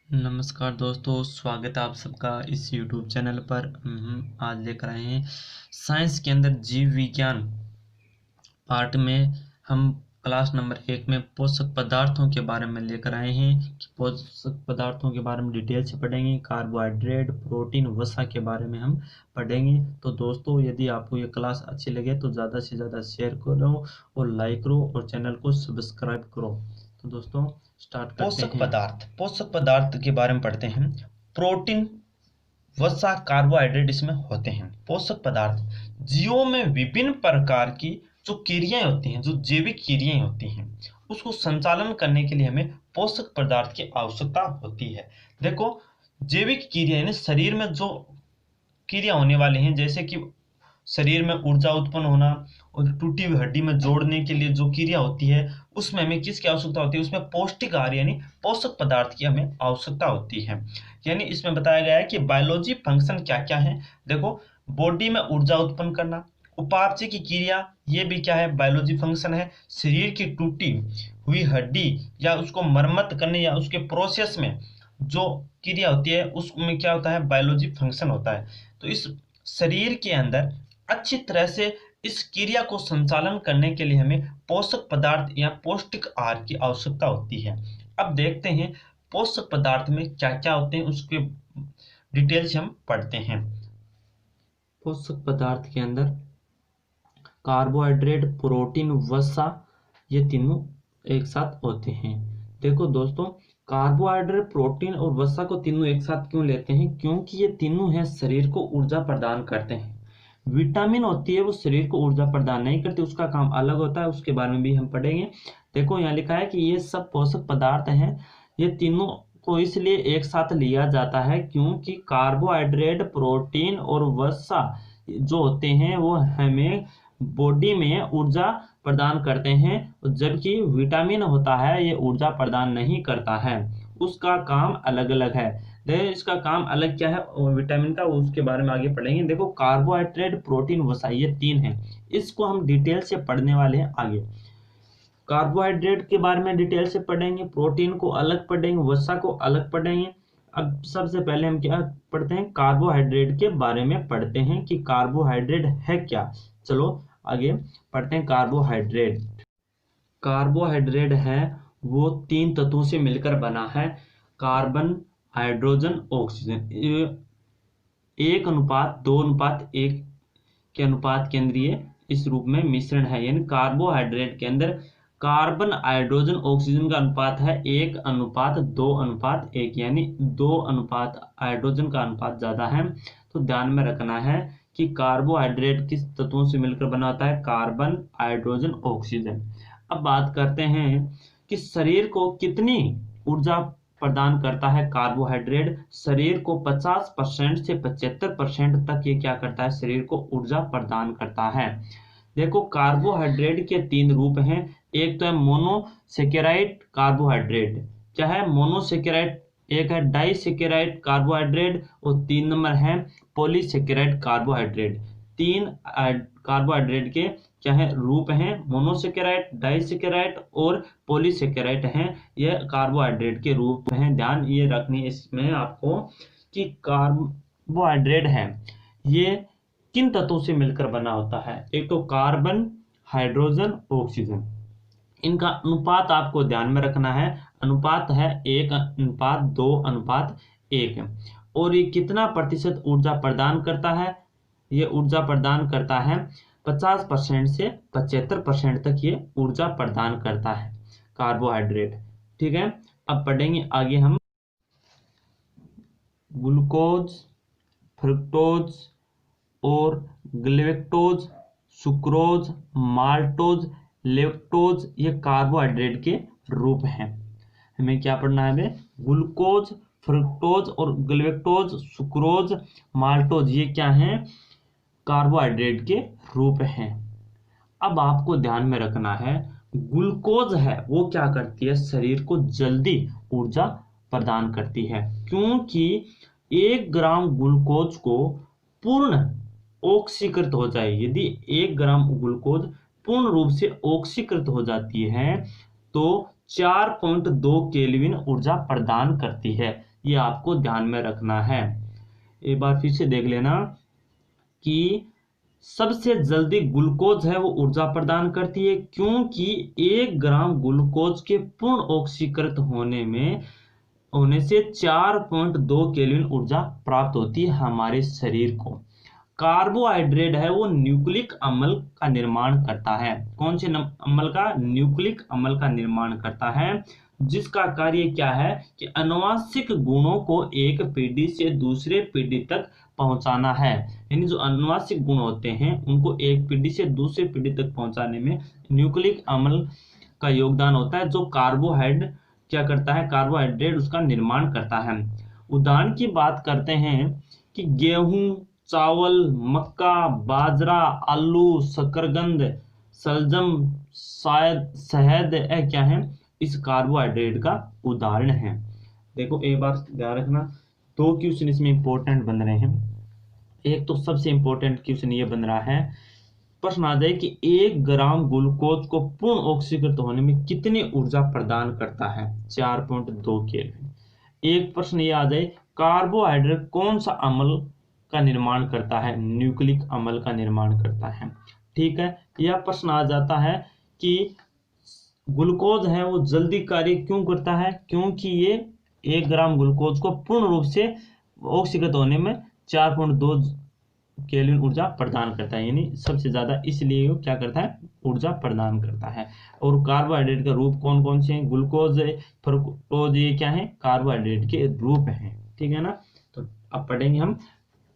नमस्कार दोस्तों, स्वागत है आप सबका इस YouTube चैनल पर। हम आज लेकर आए हैं साइंस के अंदर जीव विज्ञान पार्ट में। हम क्लास नंबर 1 में पोषक पदार्थों के बारे में लेकर आए हैं कि पोषक पदार्थों के बारे में डिटेल से पढ़ेंगे। कार्बोहाइड्रेट, प्रोटीन, वसा के बारे में हम पढ़ेंगे। तो दोस्तों, यदि आपको ये क्लास अच्छी लगे तो ज़्यादा से ज़्यादा शेयर करो और लाइक करो और चैनल को सब्सक्राइब करो। तो दोस्तों, स्टार्ट करते हैं। पोषक पदार्थ के बारे में पढ़ते हैं। प्रोटीन, वसा, कार्बोहाइड्रेट इसमें होते हैं। पोषक पदार्थ जीवों में विभिन्न प्रकार की जो क्रियाएं होती हैं, जो जैविक क्रियाएं होती हैं, उसको संचालन करने के लिए हमें पोषक पदार्थ की आवश्यकता होती है। देखो, जैविक क्रिया यानी शरीर में जो क्रिया होने वाली हैं, जैसे कि शरीर में ऊर्जा उत्पन्न होना और टूटी हुई हड्डी में जोड़ने के लिए जो क्रिया होती है, उसमें हमें किसकी आवश्यकता होती है? उसमें पौष्टिक आहार यानी पोषक पदार्थ की हमें आवश्यकता होती है। यानी इसमें बताया गया है कि बायोलॉजी फंक्शन क्या क्या है। देखो, बॉडी में ऊर्जा उत्पन्न करना, उपापचय की क्रिया, ये भी क्या है? बायोलॉजी फंक्शन है। शरीर की टूटी हुई हड्डी या उसको मरम्मत करने या उसके प्रोसेस में जो क्रिया होती है, उसमें क्या होता है? बायोलॉजी फंक्शन होता है। तो इस शरीर के अंदर अच्छी तरह से इस क्रिया को संचालन करने के लिए हमें पोषक पदार्थ या पौष्टिक आहार की आवश्यकता होती है। अब देखते हैं पोषक पदार्थ में क्या क्या होते हैं, उसके डिटेल से हम पढ़ते हैं। पोषक पदार्थ के अंदर कार्बोहाइड्रेट, प्रोटीन, वसा, ये तीनों एक साथ होते हैं। देखो दोस्तों, कार्बोहाइड्रेट, प्रोटीन और वसा को तीनों एक साथ क्यों लेते हैं? क्योंकि ये तीनों हैं शरीर को ऊर्जा प्रदान करते हैं। विटामिन होती है वो शरीर को ऊर्जा प्रदान नहीं करती, उसका काम अलग होता है, उसके बारे में भी हम पढ़ेंगे। देखो, यहाँ लिखा है कि ये सब पोषक पदार्थ हैं, ये तीनों को इसलिए एक साथ लिया जाता है क्योंकि कार्बोहाइड्रेट, प्रोटीन और वसा जो होते हैं वो हमें बॉडी में ऊर्जा प्रदान करते हैं, जबकि विटामिन होता है ये ऊर्जा प्रदान नहीं करता है, उसका काम अलग अलग है। देखो, इसका काम अलग क्या है और विटामिन का, उसके बारे में आगे पढ़ेंगे। देखो, कार्बोहाइड्रेट, प्रोटीन, वसा, ये तीन हैं, इसको हम डिटेल से पढ़ने वाले हैं आगे। कार्बोहाइड्रेट के बारे में डिटेल से पढ़ेंगे, प्रोटीन को अलग पढ़ेंगे, वसा को अलग पढ़ेंगे। अब सबसे पहले हम क्या पढ़ते हैं? कार्बोहाइड्रेट के बारे में पढ़ते हैं कि कार्बोहाइड्रेट है क्या। चलो आगे पढ़ते हैं। कार्बोहाइड्रेट है वो तीन तत्वों से मिलकर बना है। कार्बन, हाइड्रोजन, ऑक्सीजन, 1:2:1 के अनुपात के अंदर ये इस रूप में मिश्रण है। यानी कार्बोहाइड्रेट के अंदर कार्बन, हाइड्रोजन, ऑक्सीजन का अनुपात है 1:2:1, यानी 2 अनुपात हाइड्रोजन का अनुपात ज्यादा है। तो ध्यान में रखना है कि कार्बोहाइड्रेट किस तत्वों से मिलकर बना होता है? Carbon, hydrogen, oxygen. अब बात करते हैं कि शरीर को कितनी ऊर्जा प्रदान करता है कार्बोहाइड्रेट। शरीर को 50% से 75% तक ये क्या करता है? शरीर को ऊर्जा प्रदान करता है। देखो, कार्बोहाइड्रेट के तीन रूप हैं। एक तो है मोनोसेकेराइड कार्बोहाइड्रेट, क्या है? मोनोसेकेराइड। एक है डाइसेकेराइड कार्बोहाइड्रेट और 3 नंबर है पॉलीसेकेराइड कार्बोहाइड्रेट। तीन कार्बोहाइड्रेट के क्या है? रूप हैं। मोनोसेकेराइड, डाइसेकेराइड और पॉलीसेकेराइड हैं। ये कार्बोहाइड्रेट के रूप हैं। ध्यान ये रखनी है इसमें आपको कि कार्बोहाइड्रेट है ये किन तत्वों से मिलकर बना होता है? एक तो कार्बन, हाइड्रोजन, ऑक्सीजन। इनका अनुपात आपको ध्यान में रखना है। अनुपात है 1:2:1। और ये कितना प्रतिशत ऊर्जा प्रदान करता है? ये ऊर्जा प्रदान करता है 50% से 75% तक ये ऊर्जा प्रदान करता है कार्बोहाइड्रेट। ठीक है, अब पढ़ेंगे आगे हम। ग्लूकोज, फ्रुक्टोज और ग्लूकोज, सुक्रोज, माल्टोज, लेक्टोज, ये कार्बोहाइड्रेट के रूप हैं। हमें क्या पढ़ना है? ग्लूकोज, फ्रुक्टोज और ग्लूकोज, सुक्रोज, माल्टोज, ये क्या हैं? कार्बोहाइड्रेट के रूप हैं। अब आपको ध्यान में रखना है, ग्लूकोज है वो क्या करती है? शरीर को जल्दी ऊर्जा प्रदान करती है, क्योंकि 1 ग्राम ग्लूकोज को पूर्ण ऑक्सीकृत हो जाए, यदि 1 ग्राम ग्लूकोज पूर्ण रूप से ऑक्सीकृत हो जाती है तो 4.2 केल्विन ऊर्जा प्रदान करती है। ये आपको ध्यान में रखना है। एक बार फिर से देख लेना कि सबसे जल्दी ग्लूकोज है वो ऊर्जा प्रदान करती है, क्योंकि 1 ग्राम ग्लूकोज के पूर्ण ऑक्सीकृत होने से 4.2 केल्विन ऊर्जा प्राप्त होती है हमारे शरीर को। कार्बोहाइड्रेट है वो न्यूक्लिक अम्ल का निर्माण करता है। कौन से अम्ल का? न्यूक्लिक अम्ल का निर्माण करता है, जिसका कार्य क्या है कि आनुवंशिक गुणों को एक पीढ़ी से दूसरे पीढ़ी तक पहुंचाना है। यानी जो आनुवंशिक गुण होते हैं उनको एक पीढ़ी से दूसरे पीढ़ी तक पहुंचाने में न्यूक्लिक अम्ल का योगदान होता है, जो कार्बोहाइड्रेट क्या करता है? कार्बोहाइड्रेट उसका निर्माण करता है। उदाहरण की बात करते हैं कि गेहूं, चावल, मक्का, बाजरा, आलू, शकरकंद, सलजम, शायद शहद क्या है? इस कार्बोहाइड्रेट का उदाहरण है। देखो एक बार ध्यान रखना, 2 क्वेश्चन इसमें इंपॉर्टेंट बन रहे हैं। एक तो सबसे इंपॉर्टेंट क्वेश्चन ये बन रहा है, प्रश्न आ जाए कि 1 ग्राम ग्लूकोज को पूर्ण ऑक्सीकृत होने में कितनी ऊर्जा प्रदान करता है? 4.2 केल्विन। एक प्रश्न ये आ जाए, कार्बोहाइड्रेट कौन सा अम्ल का निर्माण करता है? न्यूक्लिक अम्ल का निर्माण करता है। ठीक है। यह प्रश्न आ जाता है कि ग्लूकोज है वो जल्दी कार्य क्यों करता है? क्योंकि ये 1 ग्राम ग्लूकोज को पूर्ण रूप से ऑक्सीकृत होने में 4.2 केल्विन ऊर्जा प्रदान करता है, यानी सबसे ज्यादा, इसलिए वो क्या करता है? ऊर्जा प्रदान करता है। और कार्बोहाइड्रेट का रूप कौन कौन से हैं? ग्लूकोज, फ्रुक्टोज, ये क्या है? कार्बोहाइड्रेट के रूप हैं। ठीक है ना। तो अब पढ़ेंगे हम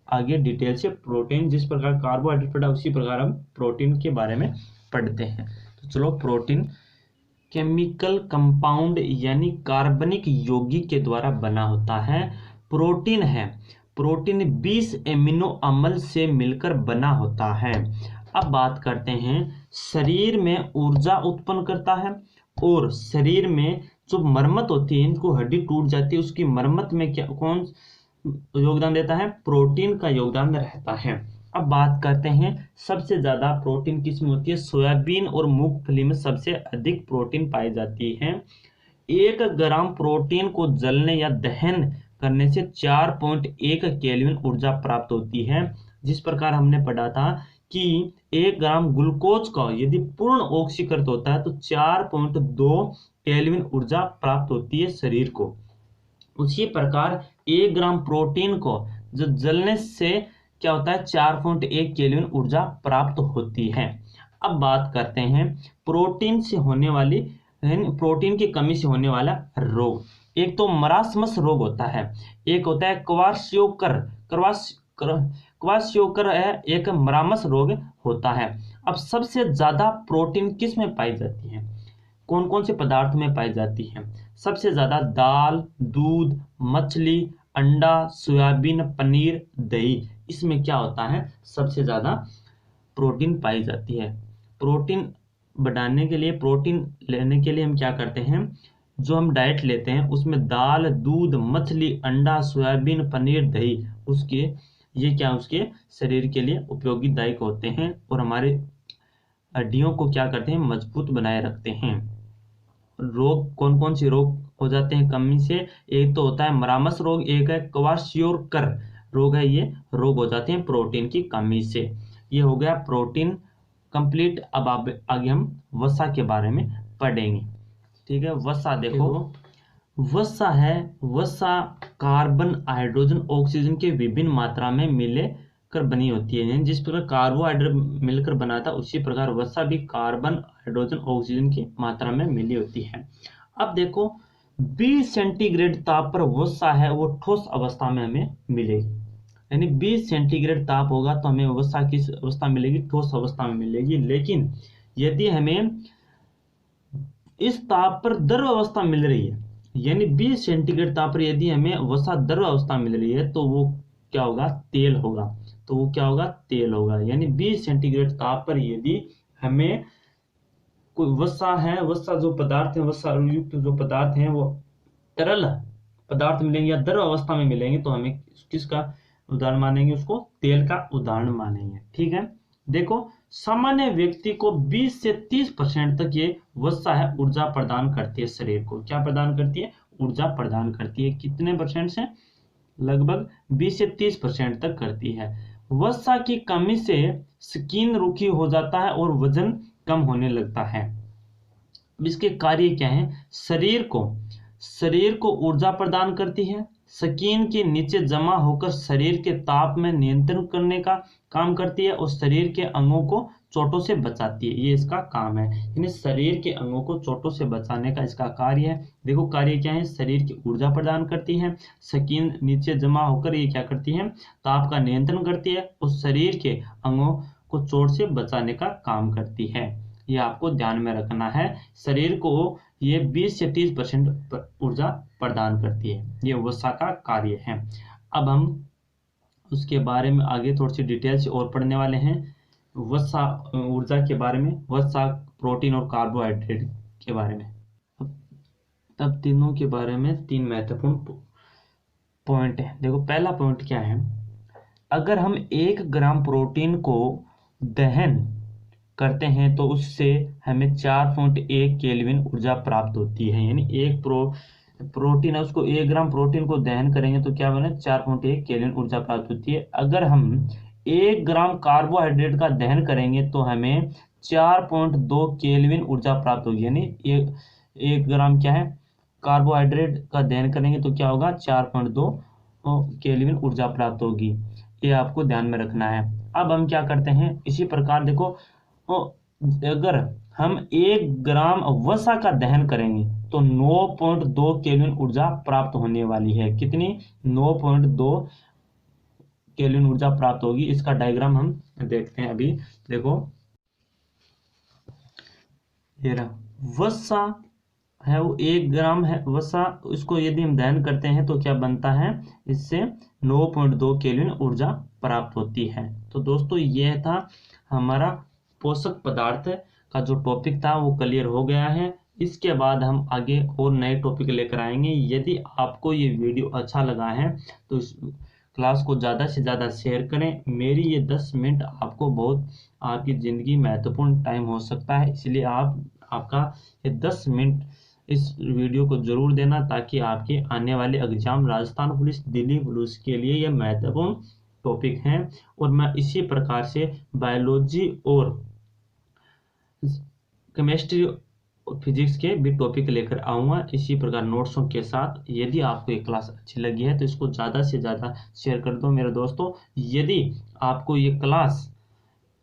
आगे डिटेल से प्रोटीन। जिस प्रकार कार्बोहाइड्रेट पढ़ा उसी प्रकार हम प्रोटीन के बारे में पढ़ते हैं। तो चलो, प्रोटीन केमिकल कंपाउंड यानी कार्बनिक यौगिक के द्वारा बना होता है। प्रोटीन है, प्रोटीन 20 एमिनो अम्ल से मिलकर बना होता है। अब बात करते हैं, शरीर में ऊर्जा उत्पन्न करता है, और शरीर में जो मरम्मत होती है, इनको हड्डी टूट जाती है, उसकी मरम्मत में क्या कौन योगदान देता है? प्रोटीन का योगदान रहता है। अब बात करते हैं, सबसे ज्यादा प्रोटीन किसमें होती है? सोयाबीन और मूंगफली में सबसे अधिक प्रोटीन पाई जाती है। 1 ग्राम प्रोटीन को जलने या दहन करने से 4.1 केल्विन ऊर्जा प्राप्त होती है। जिस प्रकार हमने पढ़ा था कि 1 ग्राम ग्लूकोज का यदि पूर्ण ऑक्सीकृत होता है तो 4.2 केल्विन ऊर्जा प्राप्त होती है शरीर को। उसी प्रकार 1 ग्राम प्रोटीन को जो जलने से क्या होता है? 4.1 केल्विन ऊर्जा प्राप्त होती है। अब बात करते हैं प्रोटीन से होने वाली, प्रोटीन की कमी से होने वाला रोग। एक तो मरासमस रोग होता है, एक होता है क्वार्सियोकर। क्वार्सियोकर है एक मरामस रोग होता है। अब सबसे ज्यादा प्रोटीन किस में पाई जाती है? कौन कौन से पदार्थ में पाई जाती है? सबसे ज्यादा दाल, दूध, मछली, अंडा, सोयाबीन, पनीर, दही, इसमें क्या होता है? सबसे ज्यादा प्रोटीन पाई जाती है। प्रोटीन बढ़ाने के लिए, प्रोटीन लेने के लिए हम क्या करते हैं? जो हम डाइट लेते हैं उसमें दाल, दूध, मछली, अंडा, सोयाबीन, पनीर, दही, उसके ये क्या उसके शरीर के लिए उपयोगी दायक होते हैं और हमारे हड्डियों को क्या करते हैं? मजबूत बनाए रखते हैं। रोग कौन कौन से रोग हो जाते हैं कमी से? एक तो होता है मरामस रोग, एक है क्वार्सियोकर रोग है, ये रोग हो जाते हैं प्रोटीन की कमी से। ये हो गया प्रोटीन कंप्लीट। अब आगे हम वसा के बारे में पढ़ेंगे। ठीक है। वसा देखो, वसा है, वसा कार्बन, हाइड्रोजन, ऑक्सीजन के विभिन्न मात्रा में मिलकर बनी होती है। जिस प्रकार कार्बोहाइड्रेट मिलकर बना था उसी प्रकार वसा भी कार्बन, हाइड्रोजन, ऑक्सीजन की मात्रा में मिली होती है। अब देखो 20 सेंटीग्रेड ताप पर वसा है वो ठोस अवस्था में हमें मिलेगी। यानी 20 सेंटीग्रेड ताप होगा तो हमें वसा किस अवस्था में मिलेगी? ठोस अवस्था में मिलेगी। लेकिन यदि हमें इस ताप पर द्रव अवस्था मिल रही है, यानी 20 सेंटीग्रेड ताप पर यदि हमें वसा द्रव अवस्था मिल रही है तो वो क्या होगा? तेल होगा। तो वो क्या होगा? तेल होगा। यानी 20 सेंटीग्रेड ताप पर यदि हमें कोई वसा है, वसा जो पदार्थ है, वसा युक्त जो पदार्थ है वो तरल पदार्थ मिलेंगे या द्रव अवस्था में मिलेंगे तो हमें किसका उदाहरण मानेंगे? उसको तेल का उदाहरण मानेंगे। ठीक है। देखो सामान्य व्यक्ति को 20 से 30% तक ये वसा है ऊर्जा प्रदान करती है शरीर को। क्या प्रदान करती है? ऊर्जा प्रदान करती है। कितने परसेंट से? लगभग 20 से 30% तक करती है। वसा की कमी से स्किन रूखी हो जाता है और वजन कम होने लगता है। इसके कार्य क्या है? शरीर को ऊर्जा प्रदान करती है, स्किन के नीचे जमा होकर शरीर के ताप में नियंत्रण करने का काम करती है और शरीर के अंगों को चोटों से बचाती है। ये इसका काम है, यानी शरीर के अंगों को चोटों से बचाने का इसका कार्य है। देखो कार्य क्या है? शरीर की ऊर्जा प्रदान करती है, स्किन नीचे जमा होकर ये क्या करती है? ताप का नियंत्रण करती है और शरीर के अंगों को चोट से बचाने का काम करती है। ये आपको ध्यान में रखना है। शरीर को ये 20 से 30% ऊर्जा प्रदान करती है। ये वसा का कार्य है। अब हम उसके बारे में आगे थोड़ी सी डिटेल से और पढ़ने वाले हैं। वसा ऊर्जा के बारे में, वसा, प्रोटीन और कार्बोहाइड्रेट के बारे में। तब तीनों के बारे में 3 महत्वपूर्ण पॉइंट है। देखो पहला पॉइंट क्या है? अगर हम 1 ग्राम प्रोटीन को दहन करते हैं तो उससे हमें 4.1 केल्विन ऊर्जा प्राप्त होती है। यानी एक प्रोटीन है, उसको 1 ग्राम प्रोटीन को दहन करेंगे तो क्या बने? 4.1 केल्विन ऊर्जा प्राप्त होती है। अगर हम 1 ग्राम कार्बोहाइड्रेट का दहन करेंगे तो हमें 4.2 केल्विन ऊर्जा प्राप्त होगी। यानी 1 ग्राम क्या है? कार्बोहाइड्रेट का दहन करेंगे तो क्या होगा? 4.2 केल्विन ऊर्जा प्राप्त होगी। ये आपको ध्यान में रखना है। अब हम क्या करते हैं? इसी प्रकार देखो, अगर हम 1 ग्राम वसा का दहन करेंगे तो 9.2 केल्विन ऊर्जा प्राप्त होने वाली है। कितनी? 9.2 केल्विन ऊर्जा प्राप्त होगी। इसका डायग्राम हम देखते हैं अभी। देखो ये रहा वसा है, वो 1 ग्राम है वसा, इसको यदि हम दहन करते हैं तो क्या बनता है? इससे 9.2 केल्विन ऊर्जा प्राप्त होती है। तो दोस्तों यह था हमारा पोषक पदार्थ का जो टॉपिक था वो क्लियर हो गया है। इसके बाद हम आगे और नए टॉपिक लेकर आएंगे। यदि आपको ये वीडियो अच्छा लगा है तो इस क्लास को ज़्यादा से ज़्यादा शेयर करें। मेरी ये 10 मिनट आपको बहुत आपकी ज़िंदगी महत्वपूर्ण टाइम हो सकता है, इसलिए आपका ये 10 मिनट इस वीडियो को जरूर देना, ताकि आपके आने वाले exam Rajasthan police, Delhi police के लिए ये महत्वपूर्ण टॉपिक हैं। और मैं इसी प्रकार से बायोलॉजी और केमिस्ट्री और फिजिक्स के भी टॉपिक लेकर आऊँगा इसी प्रकार नोट्सों के साथ। यदि आपको ये क्लास अच्छी लगी है तो इसको ज़्यादा से ज़्यादा शेयर कर दो मेरे दोस्तों। यदि आपको ये क्लास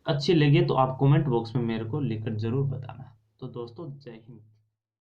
अच्छी लगी तो आप कमेंट बॉक्स में मेरे को लिखकर ज़रूर बताना। तो दोस्तों जय हिंद।